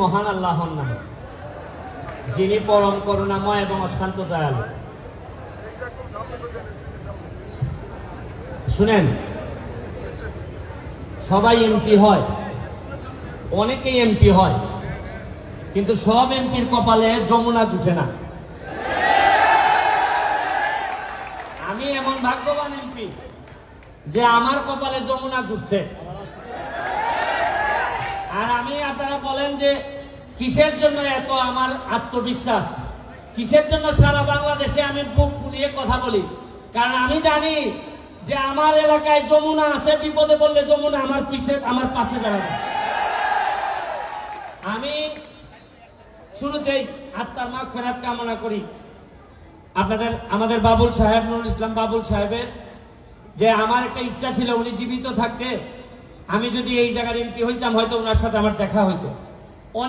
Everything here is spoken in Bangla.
মহান আল্লাহর নামে, যিনি পরম করুণাময় এবং অত্যন্ত দয়ালু। শুনেন, সবাই এমপি হয়, অনেকেই এমপি হয়, কিন্তু সব এমপির কপালে যমুনা জুটে না। আমি এমন ভাগ্যবান এমপি যে আমার কপালে যমুনা জুটছে। আর আমি, আপনারা বলেন যে কিসের জন্য এত আমার আত্মবিশ্বাস, কিসের জন্য সারা বাংলাদেশে আমি বুক ফুলিয়ে কথা বলি? কারণ আমি জানি যে আমার এলাকায় যমুনা আছে, বিপদে পড়লে যমুনা আমার আমার পাশে দাঁড়াবে। আমি শুরুতেই আত্মার মাগফিরাত কামনা করি আমাদের বাবুল সাহেব, নুরুল ইসলাম বাবুল সাহেবের, যে আমার একটা ইচ্ছা ছিল উনি জীবিত থাকতে আমি যদি এই জায়গার এমপি হইতাম, হয়তো ওনার সাথে আমার দেখা হইতো।